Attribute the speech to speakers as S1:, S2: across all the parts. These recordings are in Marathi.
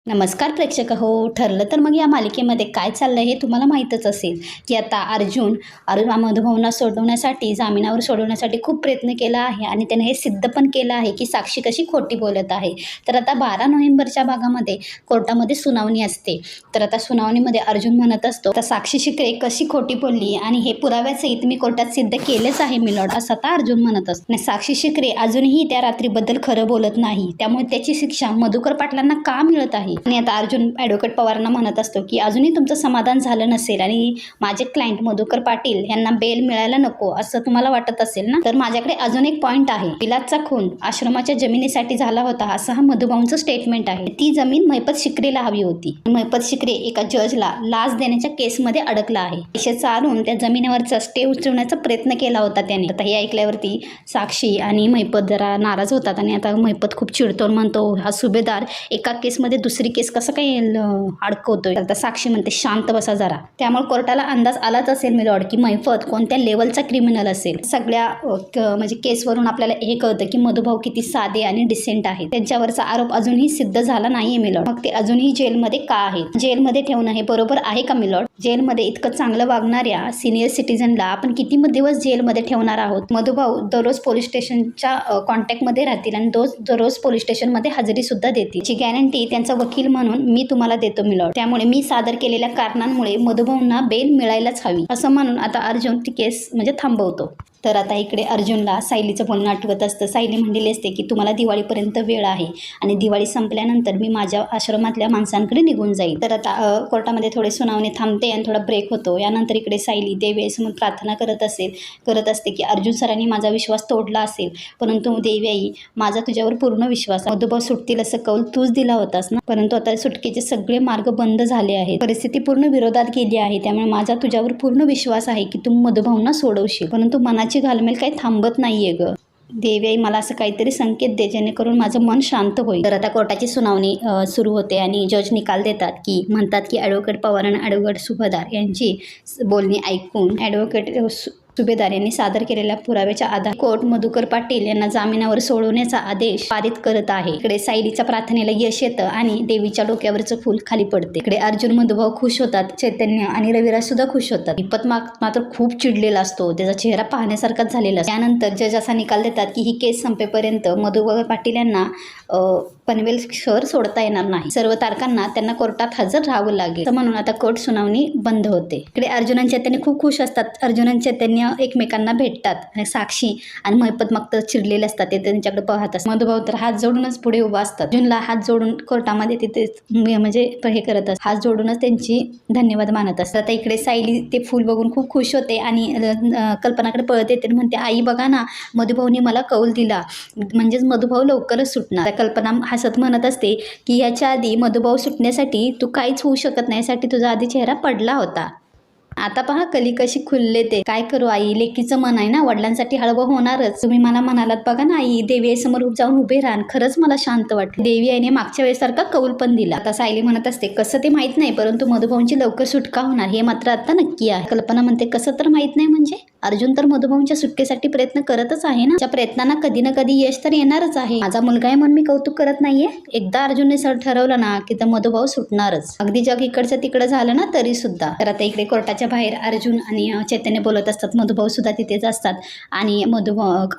S1: नमस्कार प्रेक्षक हो. ठरलं तर मग या मालिकेमध्ये काय चाललं हे तुम्हाला माहीतच असेल की आता अर्जुन मधुभाऊंना सोडवण्यासाठी जामिनावर सोडवण्यासाठी खूप प्रयत्न केला आहे आणि त्याने हे सिद्ध पण केलं आहे की साक्षी कशी खोटी बोलत आहे. तर आता 12 नोव्हेंबरच्या भागामध्ये कोर्टामध्ये सुनावणी असते. तर आता सुनावणीमध्ये अर्जुन म्हणत असतो तर साक्षी शिकरे कशी खोटी बोलली आणि हे पुराव्यासहित मी कोर्टात सिद्ध केलेच आहे मिलॉर्ड, असं आता अर्जुन म्हणत असतो. आणि साक्षी शिकरे अजूनही त्या रात्रीबद्दल खरं बोलत नाही, त्यामुळे त्याची शिक्षा मधुकर पाटलांना का मिळत आहे. आणि आता अर्जुन ॲडव्होकेट पवारांना म्हणत असतो की अजूनही तुमचं समाधान झालं नसेल आणि माझे क्लायंट मधुकर पाटील यांना बेल मिळायला नको असं तुम्हाला वाटत असेल ना, तर माझ्याकडे अजून एक पॉईंट आहे. विलासचा खून आश्रमाच्या जमिनीसाठी झाला होता असं हा मधुभाऊंचं स्टेटमेंट आहे. ती जमीन महिपत शिकरेला हवी होती. महिपत शिकरे एका जजला लाच देण्याच्या केसमध्ये अडकला आहे. पैसे चालून त्या जमिनीवरचा स्टे उचलण्याचा प्रयत्न केला होता त्याने. आता हे ऐकल्यावरती साक्षी आणि महिपत जरा नाराज होतात आणि आता महिपत खूप चिडतो, म्हणतो हा सुभेदार एका केसमध्ये दुसरी केस कसं काही अडकवतोय. आता साक्षी म्हणते शांत बसा जरा. त्यामुळे कोर्टाला अंदाज आलाच असेल मिलॉर्ड की महिपत कोणत्या लेवलचा क्रिमिनल असेल. सगळ्या म्हणजे केसवरून आपल्याला हे कळतं की मधुभाऊ किती साधे आणि डिसेंट आहेत. त्यांच्यावरचा आरोप अजूनही सिद्ध झाला नाहीये मिलॉर्ड. मग ते अजूनही जेलमध्ये का आहेत? जेलमध्ये ठेवणं हे बरोबर आहे का मिलॉर्ड? जेलमध्ये इतकं चांगलं वागणाऱ्या सिनियर सिटीजनला आपण किती दिवस जेलमध्ये ठेवणार आहोत? मधुभाऊ दररोज पोलीस स्टेशनच्या कॉन्टॅक्टमध्ये राहतील आणि दररोज पोलीस स्टेशनमध्ये हजेरी सुद्धा देतील. ची गॅरंटी त्यांचा वकील म्हणून मी तुम्हाला देतो मिलॉर्ड. त्यामुळे मी सादर केलेल्या कारणांमुळे मधुभाऊंना बेल मिळायलाच हवी असं म्हणून आता अर्जुन ती केस म्हणजे थांबवतो. तर आता इकडे अर्जुनला सायलीचं बोलणं आठवत असतं. सायली म्हणलेली असते की तुम्हाला दिवाळीपर्यंत वेळ आहे आणि दिवाळी संपल्यानंतर मी माझ्या आश्रमातल्या माणसांकडे निघून जाईल. तर आता कोर्टामध्ये थोडे सुनावणी थांबते आणि थोडा ब्रेक होतो. यानंतर इकडे सायली देवीआईसमोर प्रार्थना करत असते की अर्जुन सरांनी माझा विश्वास तोडला असेल, परंतु देवीआई माझा तुझ्यावर पूर्ण विश्वास आहे. मधुभाऊ सुटतील असं कौल तूच दिला होतास ना, परंतु आता सुटकेचे सगळे मार्ग बंद झाले आहेत. परिस्थिती पूर्ण विरोधात गेली आहे. त्यामुळे माझा तुझ्यावर पूर्ण विश्वास आहे की तू मधुभाऊंना सोडवशील, परंतु मनाची घालमेल काही थांबत नाहीये ग. देवीआई मला असं काहीतरी संकेत दे जेणेकरून माझं मन शांत होईल. तर आता कोर्टाची सुनावणी सुरू होते आणि जज निकाल देतात की म्हणतात की ॲडव्होकेट पवार आणि ॲडव्होकेट सुभेदार यांची बोलणी ऐकून ॲडव्होकेट सुभेदार यांनी सादर केलेल्या पुराव्याच्या आधारे कोर्ट मधुकर पाटील यांना जामिनावर सोडवण्याचा आदेश पारित करत आहे. इकडे सायलीच्या प्रार्थनेला यश येतं आणि देवीच्या डोक्यावरचं फूल खाली पडते. इकडे अर्जुन मधुभाऊ खुश होतात, चैतन्य आणि रविराज सुद्धा खुश होतात. विपत मात्र खूप चिडलेला असतो, त्याचा चेहरा पाहण्यासारखाच झालेला असतो. त्यानंतर जज असा निकाल देतात की ही केस संपेपर्यंत मधुकर पाटील यांना पनवेल शहर सोडता येणार नाही. सर्व तारखांना त्यांना कोर्टात हजर राहावं लागेल म्हणून आता कोर्ट सुनावणी बंद होते. इकडे अर्जुन आणि चैतन्य खूप खुश असतात. अर्जुन आणि चैतन्य एकमेकांना भेटतात आणि साक्षी आणि महिपत मग तर चिडलेले असतात, ते त्यांच्याकडे पाहत असतात. मधुभाऊ तर हात जोडूनच पुढे उभा असतात. अर्जुनला हात जोडून कोर्टामध्ये तिथे म्हणजे हे करत असतात, हात जोडूनच त्यांची धन्यवाद मानत असतात. आता इकडे सायली ते फूल बघून खूप खुश होते आणि कल्पनाकडे पळत येते, म्हणते आई बघा ना, मधुभाऊनी मला कौल दिला, म्हणजेच मधुभाऊ लवकरच सुटणार. कल्पना हसत म्हणत असते की याच्या आधी मधुभाऊ सुटण्यासाठी तू काहीच होऊ शकत नाही, यासाठी तुझा आधी चेहरा पडला होता. आता पहा कली कशी खुलले ते. काय करू आई, लेकीचं मन आहे ना, वडिलांसाठी हळवं होणारच. तुम्ही मला म्हणालात बघा ना आई, देवी समोर जाऊन उभे राहा. खरंच मला शांत वाटलं. देवी आईने मागच्या वेळेसारखा कौल पण दिला. आता सायली म्हणत असते कसं ते माहित नाही, परंतु मधुभाऊंची लवकर सुटका होणार हे मात्र आता नक्की आहे. कल्पना म्हणते कसं तर माहित नाही म्हणजे? अर्जुन तर मधुभाऊंच्या सुटकेसाठी प्रयत्न करतच आहे ना, त्या प्रयत्नांना कधी ना कधी यश तर येणारच आहे. माझा मुलगा आहे म्हणून मी कौतुक करत नाहीये. एकदा अर्जुनने ठरवलं ना की तर मधुभाऊ सुटणारच, अगदी जग इकडचं तिकडं झालं ना तरी सुद्धा. तर आता इकडे कोर्टाच्या बाहेर अर्जुन आणि चैतन्य बोलत असतात. मधुभाऊ सुद्धा तिथेच असतात आणि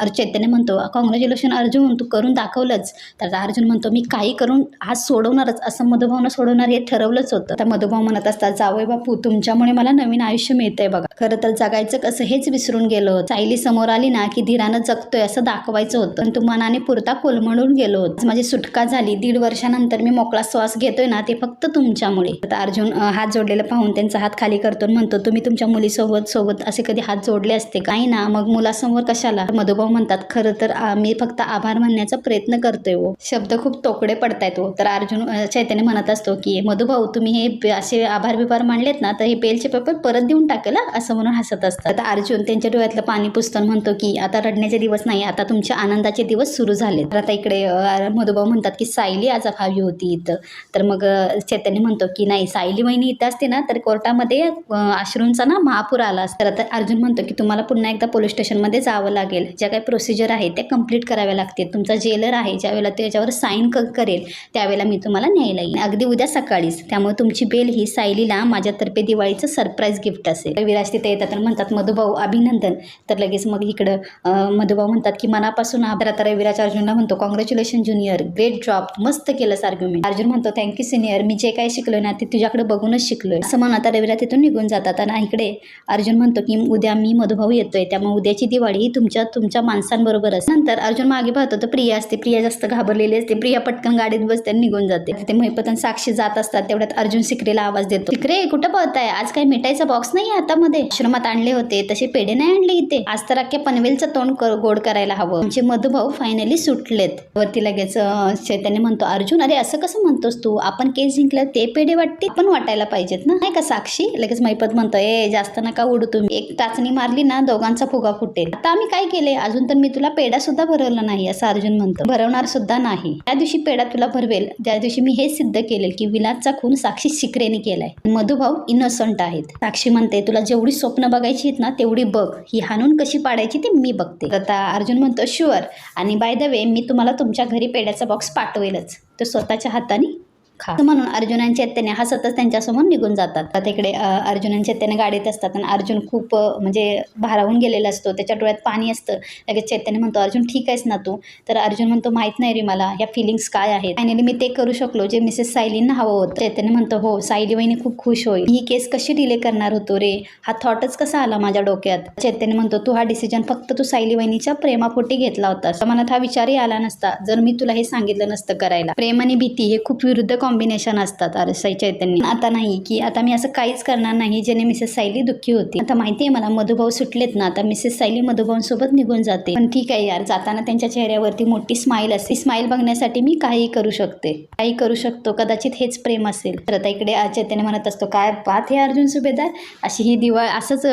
S1: चैतन्य म्हणतो कॉंग्रॅच्युलेशन अर्जुन, तू करून दाखवलंच. तर अर्जुन म्हणतो मी काही करून आज सोडवणारच, असं मधुभाऊनं सोडवणार हे ठरवलंच होतं. तर मधुभाऊ म्हणत असतात जावई बापू, तुमच्यामुळे मला नवीन आयुष्य मिळतंय बघा. खरं तर जगायचं कसं हेच विसरून गेलो होतो. सायली समोर आली ना की धीरानं जगतोय असं दाखवायचं होतं, पण तू मनाने पुरता कोलमडून गेलो होतो. माझी सुटका झाली, 1.5 वर्षानंतर मी मोकळा श्वास घेतोय ना, ते फक्त तुमच्यामुळे. आता अर्जुन हात जोडलेला पाहून त्यांचा हात खाली करतो, म्हणतो तुम्ही तुमच्या मुलीसोबत असे कधी हात जोडले असते का? नाही ना, मग मुलासमोर कशाला? मधुभाऊ म्हणतात खरं तर मी फक्त आभार मानण्याचा प्रयत्न करतोय हो. शब्द खूप तोकडे पडतायत हो. तर अर्जुन चैतन्य म्हणत असतो की मधुभाऊ तुम्ही हे असे आभार बिभार मानलेत ना, तर हे बेलचे पेपर परत देऊन टाकेल असं म्हणून हसत असतात. आता अर्जुन अर्जुन त्यांच्या डोळ्यातलं पाणी पुसताना म्हणतो की आता रडण्याचे दिवस नाही, आता तुमचे आनंदाचे दिवस सुरू झाले. तर आता इकडे मधुभाऊ म्हणतात की सायली आज हवी होती इथं. तर मग चैतन्य म्हणतो की नाही, सायली वहिनी इथं असते ना तर कोर्टामध्ये अश्रूंचा ना महापूर आला असता. तर आता अर्जुन म्हणतो की तुम्हाला पुन्हा एकदा पोलीस स्टेशनमध्ये जावं लागेल, ज्या काही प्रोसिजर आहे त्या कंप्लीट कराव्या लागतील. तुमचा जेलर आहे ज्यावेळेला त्याच्यावर साईन करेल त्यावेळेला मी तुम्हाला न्यायला येईल, अगदी उद्या सकाळीच. त्यामुळे तुमची बेल ही सायलीला माझ्यातर्फे दिवाळीचं सरप्राईज गिफ्ट असेल. विराज तिथे येतात आणि म्हणतात मधुभाऊ अभिनंदन. तर लगेच मग इकडं मधुभाऊ म्हणतात की मनापासून आता रविराज अर्जुनला म्हणतो कॉंग्रॅच्युलेशन ज्युनियर, ग्रेट जॉब, मस्त केलंस आर्ग्युमेंट. अर्जुन म्हणतो थँक्यू सिनियर, मी जे काही शिकलोय ना ते तुझ्याकडे बघूनच शिकलोय असं म्हणून आता रविराज तिथून निघून जातात. आणि इकडे अर्जुन म्हणतो की उद्या मी मधुभाऊ येतोय, त्यामुळे उद्याची दिवाळी ही तुमच्या माणसांबरोबर असते. नंतर अर्जुन मागे पाहतो तर प्रिया असते. प्रिया जास्त घाबरलेली असते. प्रिया पटकन गाडीत बसते आणि निघून जाते. ते महिपत आणि साक्षी जात असतात. तेवढ्यात अर्जुन सिक्रेला आवाज देतो, सिक्रे कुठं पळताय, आज काही मिठाईचा बॉक्स नाही हातामध्ये, आश्रमात आणले होते तसे पेढे नाही आणले इथे, आज तर अख्ख्या पनवेलचं तोंड गोड करायला हवं. आमचे मधुभाऊ फायनली सुटलेत. वरती लगेच चैतन्य म्हणतो अर्जुन अरे असं कसं म्हणतोस तू, आपण केस जिंकलं ते पेढे वाटते पण वाटायला पाहिजेत ना, नाही का साक्षी. लगेच महिपत म्हणतो जास्त नका उडू तुम्ही, एक टाचणी मारली ना दोघांचा फुगा फुटेल. आता आम्ही काय केले, अजून तर मी तुला पेढा सुद्धा भरवला नाही असं अर्जुन म्हणतो. भरवणार सुद्धा नाही, त्या दिवशी पेढा तुला भरवेल ज्या दिवशी मी हे सिद्ध केले की विलासचा खून साक्षी शिक्रेने केलाय, मधुभाऊ इनोसंट आहेत. साक्षी म्हणते तुला जेवढी स्वप्न बघायची आहेत ना तेवढी बघ, ही हाणून कशी पाडायची ते मी बघते. आता अर्जुन म्हणतो शुअर, आणि बाय द वे मी तुम्हाला तुमच्या घरी पेढ्याचा बॉक्स पाठवेलच, तो स्वतःच्या हाताने खा. म्हणून अर्जुन आणि चैतन्य हसतच त्यांच्यासमोर निघून जातात. तर तिकडे अर्जुन आणि चैतन्य गाडीत असतात आणि अर्जुन खूप म्हणजे भारावून गेलेला असतो, त्याच्या डोळ्यात पाणी असतं. लगेच चैतन्य म्हणतो अर्जुन ठीक आहेस ना तू. तर अर्जुन म्हणतो माहीत नाही रे मला या फिलिंग्स काय आहेत, फायनली मी ते करू शकलो जे मिसेस सायलींना हवं होतं. चैतन्य म्हणतो हो, सायली वहिनी खूप खुश होईल, ही केस कशी डिले करणार होतो रे, हा थॉटच कसा आला माझ्या डोक्यात. चैतन्य म्हणतो तू हा डिसिजन फक्त तू सायली वहिनीच्या प्रेमापोटी घेतला होतास, मनात हा विचारही आला नसता जर मी तुला हे सांगितलं नसतं करायला. प्रेम आणि भीती हे खूप विरुद्ध कॉम्बिनेशन असतात अरे चैतन्य. आता नाही की आता मी असं काहीच करणार नाही ज्याने मिसेस सायली दुःखी होती. आता माहितीये मला मधुभाऊ सुटलेत ना, आता मिसेस सायली मधुभाऊंसोबत निघून जाते. पण ठीक आहे यार, जाताना त्यांच्या चेहऱ्यावरती मोठी स्माईल असते, स्माईल बघण्यासाठी मी काही करू शकते, काही करू शकतो, कदाचित हेच प्रेम असेल. तर आता इकडे चैतन्य म्हणत असतो काय बात हे अर्जुन सुभेदार, अशी ही दिवाळी असंच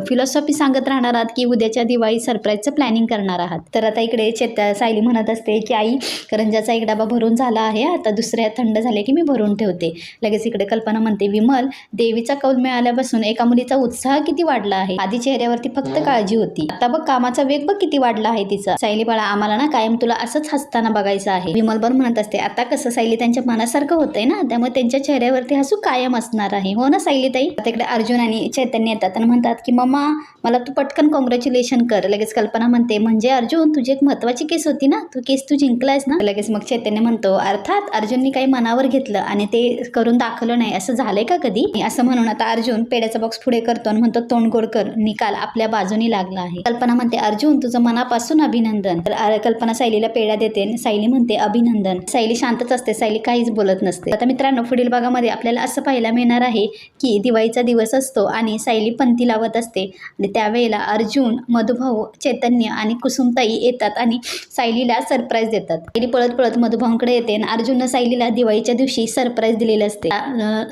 S1: फिलॉसॉफी सांगत राहणार आहात की उद्याच्या दिवाळी सरप्राईजचं प्लॅनिंग करणार आहात. तर आता इकडे सायली म्हणत असते की आई करंजाचा एक डबा भरून झाला आहे, आता दुसऱ्या थंड झाले की मी भरून ठेवते. लगेच इकडे कल्पना म्हणते विमल, देवीचा कौल मिळाल्यापासून एका मुलीचा उत्साह किती वाढला आहे, आधी चेहऱ्यावरती फक्त काळजी होती, आता बघ कामाचा वेग बघ किती वाढला आहे तिचा. सायली बाळा आम्हाला ना कायम तुला असंच हसताना बघायचं आहे. विमल पण म्हणत असते आता कसं सायली त्यांच्या मनासारखं होतंय ना, त्यामुळे त्यांच्या चेहऱ्यावरती हसू कायम असणार आहे, हो ना सायली ताई. तिकडे अर्जुन आणि चैतन्य येतात आणि म्हणतात की मम्मा मला तू पटकन कॉंग्रॅच्युलेशन कर. लगेच कल्पना म्हणते म्हणजे अर्जुन तुझी एक महत्वाची केस होती ना, तू केस तू जिंकलायस ना. लगेच मग चैतन्य म्हणतो अर्थात अर्जुननी काही मनावर घेतलं आणि ते करून दाखवलं नाही असं झालंय का कधी, असं म्हणून आता अर्जुन पेड्याचा बॉक्स पुढे करतो आणि म्हणतो तोंड गोड कर, निकाल आपल्या बाजूनी लागला आहे. कल्पना म्हणते अर्जुन तुझं मनापासून अभिनंदन. तर कल्पना सायलीला पेढा देते, सायली म्हणते अभिनंदन. सायली शांतच असते, सायली काहीच बोलत नसते. आता मित्रांनो पुढील भागामध्ये आपल्याला असं पाहायला मिळणार आहे की दिवाळीचा दिवस असतो आणि सायली पंथी लावत असते आणि त्यावेळेला अर्जुन, मधुभाऊ, चैतन्य आणि कुसुमताई येतात आणि सायलीला सरप्राईज देतात. सायली पळत पळत मधुभाऊंकडे येते आणि अर्जुननं सायलीला दिवाळीच्या दिवशी सरप्राईज दिलेलं असते.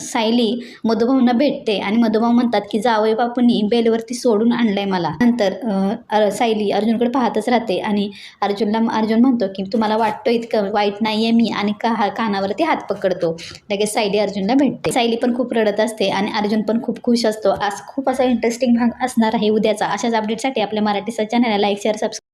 S1: सायली मधुभाऊंना भेटते आणि मधुभाऊ म्हणतात की जावई बापूंनी बेलवरती सोडून आणलंय मला. नंतर सायली अर्जुनकडे पाहतच राहते आणि अर्जुन म्हणतो की तुम्हाला वाटतं इतकं वाईट नाहीये मी, आणि कानावरती हात पकडतो. लगेच सायली अर्जुनला भेटते. सायली पण खूप रडत असते आणि अर्जुन पण खूप खुश असतो. आज खूप असा इंटरेस्टिंग भाग असणार आहे उद्याचा. अशाच अपडेटसाठी आपल्या मराठी चॅनलला लाईक शेअर सबस्क्राईब